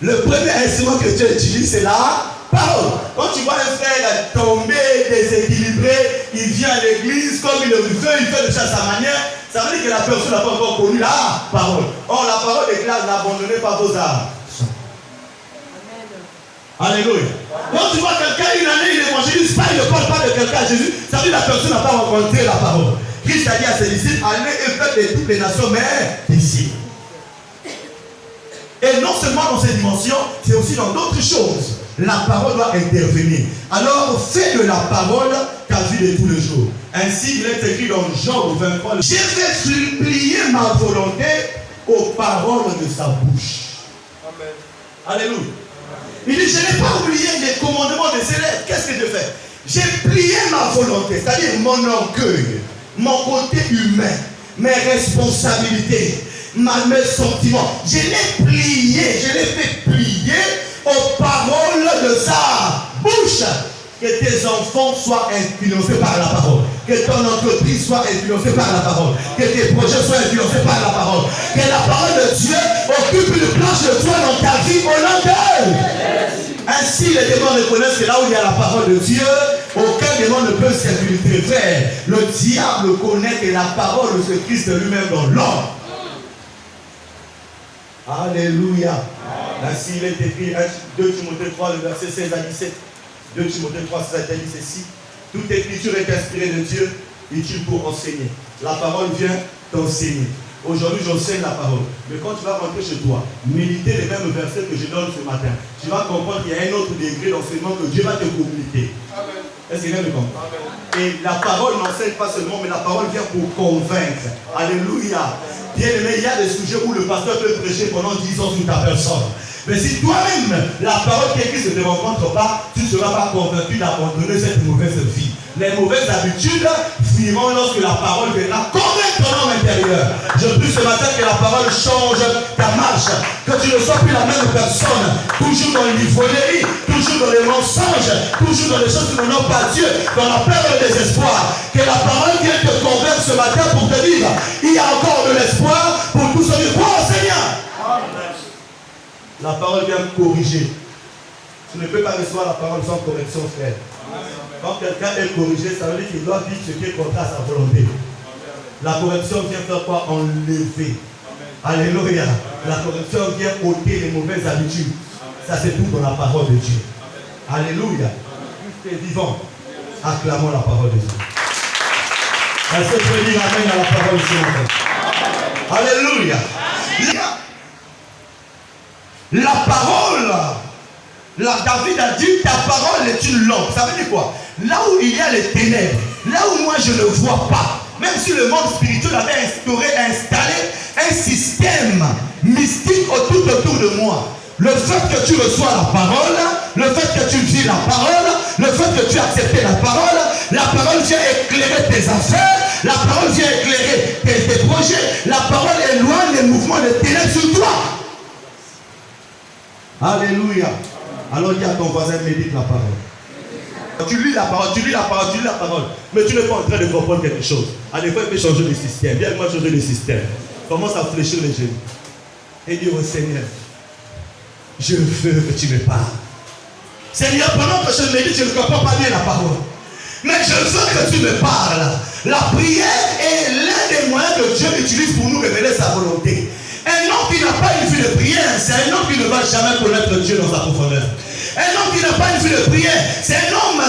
Le premier instrument que Dieu utilise, c'est la parole. Quand tu vois un frère tomber, déséquilibré, il vient à l'église, comme il le veut, il fait de ça à sa manière, ça veut dire que la personne n'a pas encore connu la parole. Or, la parole déclare: n'abandonnez pas vos âmes. Alléluia. Quand tu vois quelqu'un, une année, il évangélise pas, il ne parle pas de quelqu'un à Jésus, ça veut dire que la personne n'a pas rencontré la parole. Christ a dit à ses disciples: allez et faites de toutes les nations, mais ici. Et non seulement dans ces dimensions, c'est aussi dans d'autres choses. La parole doit intervenir. Alors, fais de la parole ta vie de tous les jours. Ainsi, il est écrit dans Jean 23, j'ai fait supplier ma volonté aux paroles de sa bouche. Amen. Alléluia. Il dit: je n'ai pas oublié les commandements des élèves. Qu'est-ce que je fais? J'ai plié ma volonté, c'est-à-dire mon orgueil, mon côté humain, mes responsabilités, mes sentiments. Je l'ai plié, je l'ai fait plier aux paroles de sa bouche. Que tes enfants soient influencés par la parole. Que ton entreprise soit influencée par la parole. Que tes projets soient influencés par la parole. Que la parole de Dieu occupe une planche de toi dans ta vie au nom d'elle. Ainsi, les démons reconnaissent que là où il y a la parole de Dieu, aucun démon ne peut s'infiltrer. Frère, le diable connaît que la parole de ce Christ lui-même dans l'homme. Alléluia. Ainsi, il est écrit 2 Timothée 3, le verset 16 à 17. 2 Timothée 3, 16 à 17 dit ceci: toute écriture est inspirée de Dieu, utile pour enseigner. La parole vient t'enseigner. Aujourd'hui, j'enseigne la parole. Mais quand tu vas rentrer chez toi, méditer les mêmes versets que je donne ce matin, tu vas comprendre qu'il y a un autre degré d'enseignement que Dieu va te communiquer. Est-ce que vous me comprenez? Et la parole n'enseigne pas seulement, mais la parole vient pour convaincre. Alléluia. Bien aimé, il y a des sujets où le pasteur peut prêcher pendant 10 ans sur ta personne. Mais si toi-même, la parole qui est écrite ne te rencontre pas, tu ne seras pas convaincu d'abandonner cette mauvaise vie. Les mauvaises habitudes fuiront lorsque la parole viendra convaincre ton homme intérieur. Je prie ce matin que la parole change ta marche, que tu ne sois plus la même personne, toujours dans l'ivrognerie, toujours dans les mensonges, toujours dans les choses qui n'ont pas Dieu, dans la peur et le désespoir. Que la parole vienne te convaincre ce matin pour te dire: il y a encore de l'espoir pour tous ceux qui croient au Seigneur. La parole vient corriger. Tu ne peux pas recevoir la parole sans correction, frère. Quand quelqu'un est corrigé, ça veut dire qu'il doit vivre ce qui est contraire à sa volonté. La correction vient faire quoi? Enlever. Alléluia. La correction vient ôter les mauvaises habitudes. Ça, c'est tout dans la parole de Dieu. Alléluia. Christ est vivant. Acclamons la parole de Dieu. Est-ce que tu peux dire amen à la parole de Dieu? Alléluia. La parole, David a dit: ta parole est une lampe. Ça veut dire quoi? Là où il y a les ténèbres, là où moi je ne vois pas, même si le monde spirituel avait installé un système mystique autour de moi, le fait que tu reçois la parole, le fait que tu vis la parole, le fait que tu as accepté la parole vient éclairer tes affaires, la parole vient éclairer tes projets, la parole éloigne les mouvements de ténèbres sur toi. Alléluia. Alors dis à ton voisin: médite la parole. Tu lis la parole, tu lis la parole, tu lis la parole. Mais tu n'es pas en train de comprendre quelque chose. À des fois, il peut changer le système. Viens moi changer le système. Commence à fléchir les genoux. Et dire au Seigneur: je veux que tu me parles. Seigneur, pendant que je médite, je ne comprends pas bien la parole. Mais je veux que tu me parles. La prière est l'un des moyens que Dieu utilise pour nous révéler sa volonté. Un homme qui n'a pas une vie de prière, c'est un homme qui ne va jamais connaître Dieu dans sa profondeur. Un homme qui n'a pas une vie de prière, c'est un homme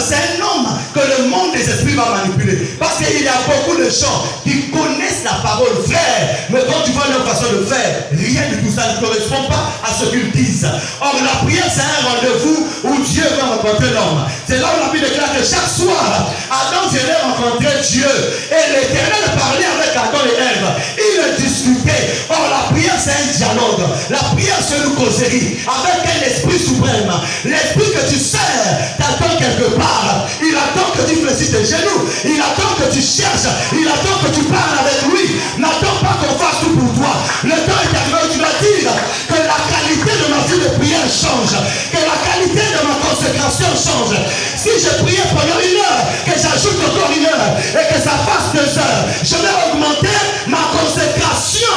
que le monde des esprits va manipuler. Parce qu'il y a beaucoup de gens qui connaissent la parole vraie, mais quand tu vois leur façon de faire, rien de tout ça ne correspond pas à ce qu'ils disent. Or, la prière, c'est un rendez-vous où Dieu va rencontrer l'homme. C'est là où la Bible déclare que chaque soir, Adam venait rencontrer Dieu. Et l'Éternel parlait avec Adam et Ève. Ils discutaient. Or, la prière, c'est un dialogue. La prière, c'est une causerie avec un esprit suprême. L'esprit que tu sers t'attend quelque part. Il attend que tu fléchisses tes genoux. Il attend que tu cherches. Il attend que tu parles avec lui. N'attends pas qu'on fasse tout pour toi. Le temps est arrivé où tu dois dire que la qualité de ma vie de prière change. Que la qualité de ma consécration change. Si je priais pendant 1 heure, que j'ajoute encore 1 heure et que ça fasse 2 heures, je vais augmenter ma consécration.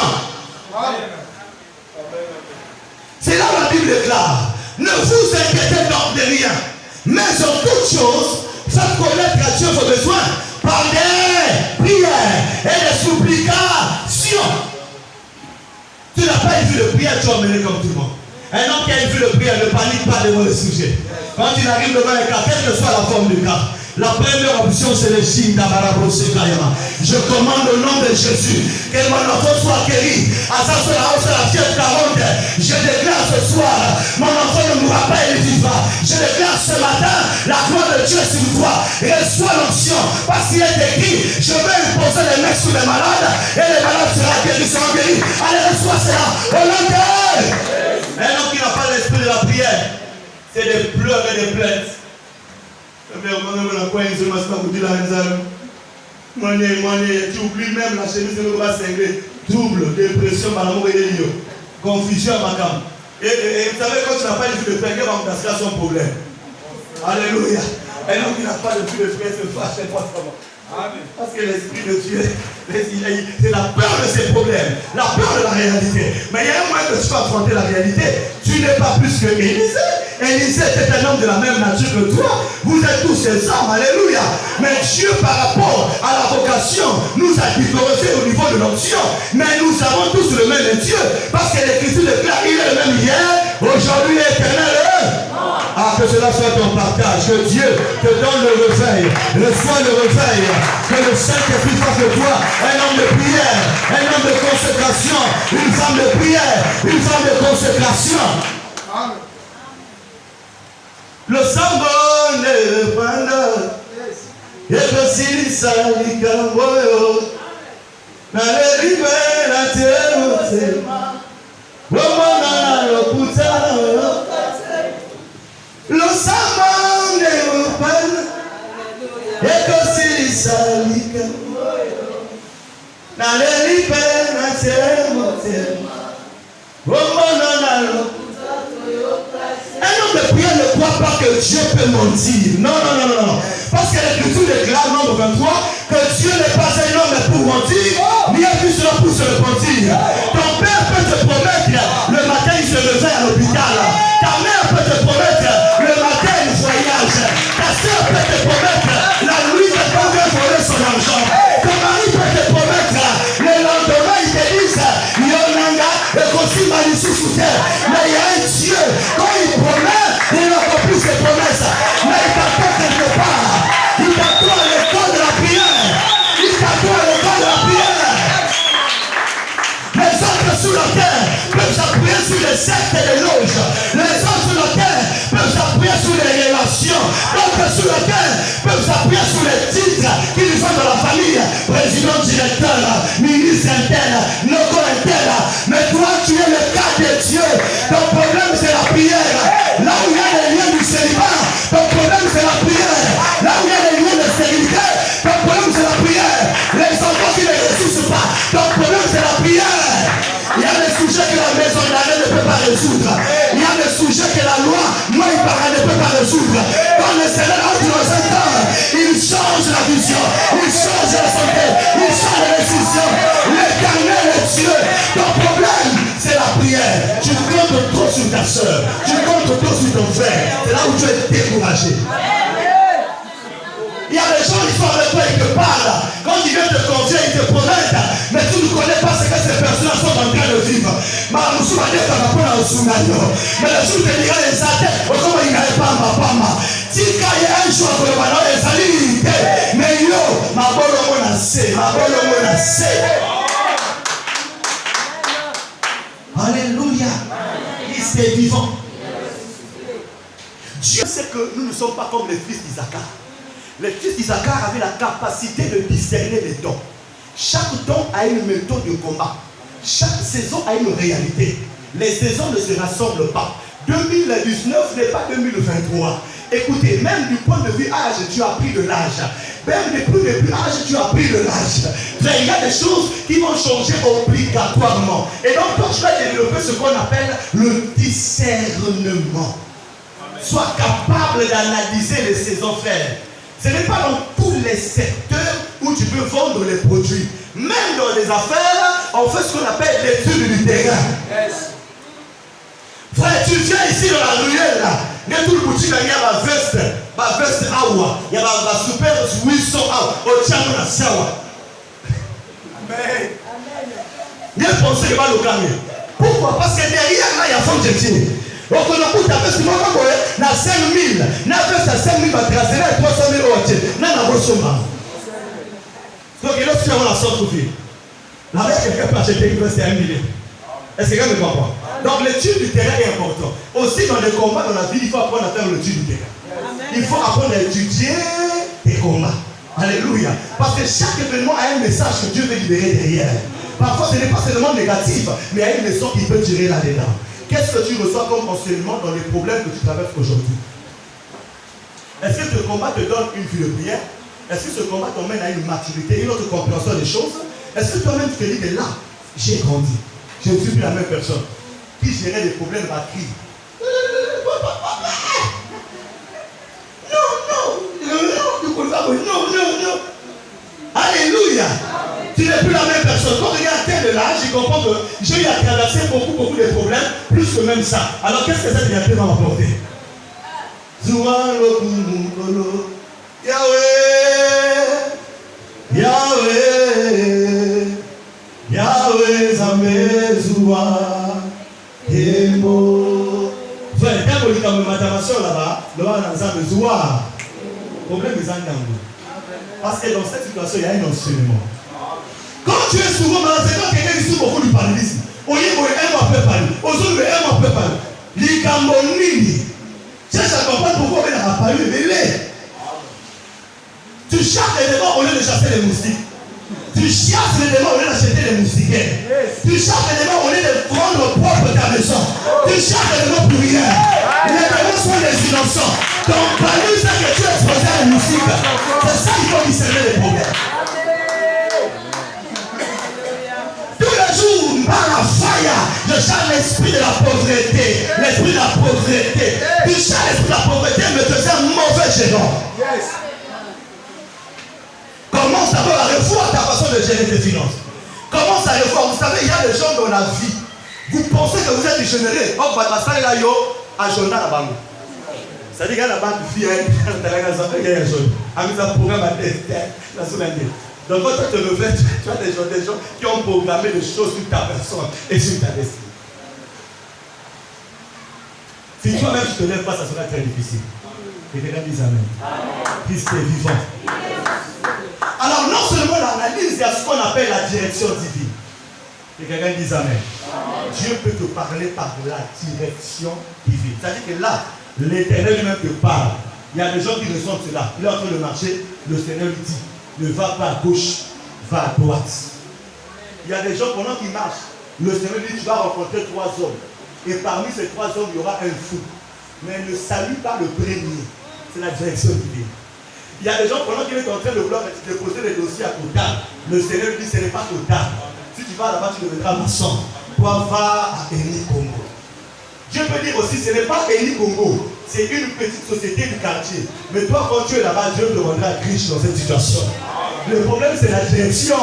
C'est là où la Bible déclare. Ne vous inquiétez donc de rien, mais en toutes choses, faites connaître à Dieu vos besoins par des prières et des supplications. Tu n'as pas une vie de prière, tu vas mener comme tout le monde. Un homme qui a une vie de prière ne panique pas devant le sujet. Quand il arrive devant un cas, quelle que soit la forme du cas, la première option c'est le signe d'Abarabrosekayama. Je commande au nom de Jésus que mon enfant soit guéri. À ça c'est la fièvre 40. Je déclare ce soir, mon enfant ne mourra pas et ne vivra. Je déclare ce matin, la gloire de Dieu sur toi. Reçois l'onction. Parce qu'il est écrit, je vais imposer les mains sur les malades et les malades seront guéris. Allez, reçois cela. Au nom de Dieu. Un homme qui n'a pas l'esprit de la prière, c'est des pleurs et des plaintes. Tu oublies même la chemise de l'eau cinglée. Double, dépression, confusion à ma gamme. Et vous savez, quand tu n'as pas une vie de prière, c'est là son problème. Alléluia. Un homme qui n'a pas de vie de prière se fâche et pas comment. Parce que l'esprit de Dieu, c'est la peur de ses problèmes, la peur de la réalité. Mais il y a un moyen que tu peux affronter la réalité. Tu n'es pas plus que Élisée. Élisée était un homme de la même nature que toi. Vous êtes tous des hommes, alléluia. Mais Dieu, par rapport à la vocation, nous a différenciés au niveau de l'onction. Mais nous avons tous le même Dieu. Parce que l'Écriture déclare, il est le même hier, aujourd'hui et éternel. Ah, que cela soit ton partage. Que Dieu te donne le réveil. Reçois le réveil. Que le Saint-Esprit fasse de toi un homme de prière, un homme de consécration, une femme de prière, une femme de consécration. Amen. Le sambon est pendant. Et que s'il s'allie comme moi, dans les rives, la terre, le sambon est pendant. Et que s'il s'allie comme moi, dans les rives, la terre, un homme de prière ne croit pas que Dieu peut mentir. Non. Parce que l'Écriture déclare, nombre 23, que Dieu n'est pas un homme pour mentir, ni un fils pour se repentir. Ton père peut te promettre, le matin il se réveille à l'hôpital. Ta mère peut te promettre, le matin il voyage. Ta soeur peut te promettre, la nuit quelqu'un vient voler son argent. Ton mari peut te promettre, le lendemain il te dit, Yonanga, et continue à lui sous terre. Mais il y a un Dieu, quand il promet, il accomplit ses promesses. Mais il t'attend quelque part. Il t'attend à l'école de la prière. Il t'attend à l'école de la prière. Les autres sur la terre peuvent s'appuyer sur les sectes et les loges. Les autres sur la terre peuvent s'appuyer sur les relations. D'autres sur la terre peuvent s'appuyer sur les titres qu'ils ont dans la famille. Président, directeur, ministre interne, loco interne. Mais toi, tu es le cas de Dieu. Ton problème, c'est la prière. Là où il y a les liens du célibat, ton problème, c'est la prière. Là où il y a les liens de stérilité, ton problème, c'est la prière. Les enfants qui ne ressuscitent pas, ton problème, c'est la prière. Il y a des sujets que la maison d'arrêt ne peut pas résoudre. Il y a des sujets que la loi, moi, il paraît, ne peut pas résoudre. Quand le Seigneur entre dans un temps, il change la vision, il change la santé, il change la décision. L'Éternel est Dieu. Ton problème, c'est la prière. Tu comptes trop sur ta soeur, tu comptes trop sur ton frère. C'est là où tu es découragé. Il y a des gens qui sont avec toi et te parlent. Quand ils viennent te confier, ils te promettent. Mais tu ne connais pas ce que ces personnes sont en train de vivre. Mais le jour de l'ira les athées, comment il n'avait pas ma femme. Tika y a un jour pour le ballon et salut. Mais yo, ma bonne on a c'est, ma bonne on a c'est. Alléluia. Christ est vivant. Dieu sait que nous ne sommes pas comme les fils d'Isaac. Les fils d'Isaac avaient la capacité de discerner les dons. Chaque don a une méthode de combat. Chaque saison a une réalité. Les saisons ne se rassemblent pas. 2019 n'est pas 2023. Écoutez, même du point de vue âge, tu as pris de l'âge. Même depuis âge, tu as pris de l'âge. Il y a des choses qui vont changer obligatoirement. Et donc, toi, tu vas développer ce qu'on appelle le discernement. Sois capable d'analyser les saisons, frères. Ce n'est pas dans tous les secteurs où tu peux vendre les produits. Même dans les affaires, on fait ce qu'on appelle l'étude du terrain. Yes. Frère, tu viens ici dans la ruelle là. Il y a tout le boutique, il y a ma veste awa. Il y a ma super 800 awa. Au tchamo na sawa. Amen. Il y a pensé que va le calmer. Pourquoi? Parce que derrière là, il y a femme de Dieu. Donc on a coûté à faire ce moment na 5 000. Na veste à 5 000 va tracer là 300 000 euros. Na na bosoma. Donc il y a aussi la centre-ville. Là-bas, quelqu'un peut acheter une veste à 1 million. Est-ce que quelqu'un me comprend? Donc l'étude du terrain est important. Aussi dans les combats dans la vie, il faut apprendre à faire l'étude du terrain. Il faut apprendre à étudier les combats. Alléluia. Parce que chaque événement a un message que Dieu veut libérer derrière. Parfois ce n'est pas seulement négatif, mais il y a une leçon qui peut tirer là-dedans. Qu'est-ce que tu reçois comme enseignement dans les problèmes que tu traverses aujourd'hui? Est-ce que ce combat te donne une vie de prière? Est-ce que ce combat t'emmène à une maturité, une autre compréhension des choses? Est-ce que toi-même tu te dis que là, j'ai grandi? Je ne suis plus la même personne qui gérait des problèmes à cri. Non. Alléluia. Tu n'es plus la même personne. Quand tu regardes tel de l'âge, je comprends que j'ai eu à traverser beaucoup de problèmes, plus que même ça. Alors qu'est-ce que cette réalité va m'apporter? Yahweh Zamezua Emo. Frère, quand on dit comme matamation là-bas, là-bas dans un besoin, problème des angles. Parce que dans cette situation, il y a un enseignement. Quand tu es souvent malade, c'est quand quelqu'un dit beaucoup du paralysme. On y est un mois peu parler. Aujourd'hui, un mois peu parler. L'Ikamoni. Cherche à comprendre pourquoi on est dans la parole, mais tu chasses les démons au lieu de chasser les moustiques. Tu chasses les démons au lieu d'acheter les moustiquaires. Tu chasses les démons au lieu de prendre propre ta maison. Tu chasses les démons pour rien. Les démons sont les innocents. Donc, parmi ça que tu es exposé à la musique, c'est ça qu'il faut discerner les problèmes. Tous les jours, par la faille, je chasse l'esprit de la pauvreté. L'esprit de la pauvreté. Tu chasses l'esprit de la pauvreté, mais tu es un mauvais gérant. Commence d'abord à revoir ta façon de gérer tes finances. Commence à revoir. Vous savez, il y a des gens dans la vie. Vous pensez que vous êtes dégénéré. Oh, bah, ça, là, yo, à journal à Bango. Ça dit qu'il y a la banque de filles, il y a un jaune. Avec un programme à tête, la souveraine. Donc, quand tu te réveilles, tu as des gens qui ont programmé des choses sur ta personne et sur ta destinée. Si toi-même tu ne te lèves pas, ça sera très difficile. Et quelqu'un dit Amen. Christ est vivant. Alors, non seulement l'analyse, il y a ce qu'on appelle la direction divine. Et quelqu'un dit Amen. Dieu peut te parler par la direction divine. C'est-à-dire que là, l'Éternel lui-même te parle. Il y a des gens qui ressentent cela. Il est en train de marcher, le Seigneur lui dit, ne va pas à gauche, va à droite. Il y a des gens, pendant qu'ils marchent, le Seigneur dit, tu vas rencontrer 3 hommes. Et parmi ces 3 hommes, il y aura un fou. Mais ne salue pas le premier. C'est la direction divine. Il y a des gens, pendant qu'il est en train de vouloir déposer les dossiers à Total, le Seigneur lui dit, ce n'est pas Total. Si tu vas là-bas, tu deviendras maçon. Toi, va à Eni Congo. Dieu peut dire aussi, ce n'est pas Eni Congo. C'est une petite société du quartier. Mais toi, quand tu es là-bas, Dieu te rendra riche dans cette situation. Le problème, c'est la direction.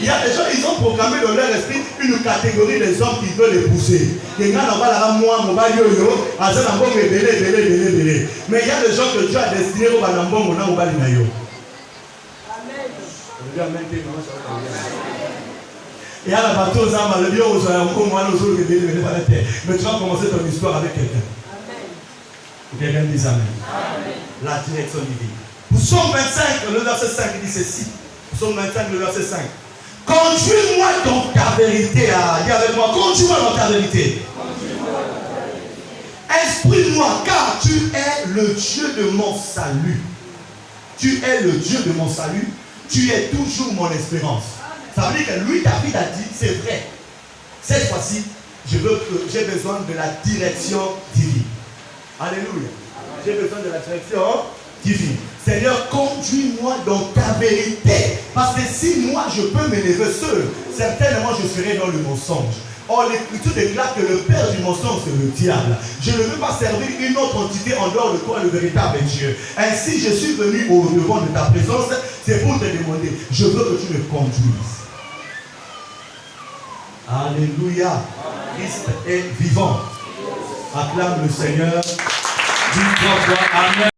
Il y a des gens, ils ont programmé dans leur esprit une catégorie des hommes qui veulent épouser. Mais il y a des gens que Dieu a destinés au Banambon, au Bananayo. Et à la bateau, mais tu vas commencer ton histoire avec quelqu'un. Quelqu'un dit amen. La direction divine. Psaume 25, le verset 5, il dit ceci. Psaume 25, le verset 5. Conduis-moi dans ta vérité. Dis avec moi, conduis-moi dans ta vérité. Instruis-moi, car tu es le Dieu de mon salut. Tu es le Dieu de mon salut. Tu es toujours mon espérance. Ça veut dire que lui, David a dit, c'est vrai. Cette fois-ci, j'ai besoin de la direction divine. Alléluia. J'ai besoin de la direction divine. Seigneur, conduis-moi dans ta vérité. Parce que si moi, je peux m'élever seul, certainement je serai dans le mensonge. Or, l'Écriture déclare que le père du mensonge, c'est le diable. Je ne veux pas servir une autre entité en dehors de toi, le véritable Dieu. Ainsi, je suis venu au devant de ta présence, c'est pour te demander, je veux que tu me conduises. Alléluia. Christ est vivant. Acclame le Seigneur. Dis 3 fois Amen.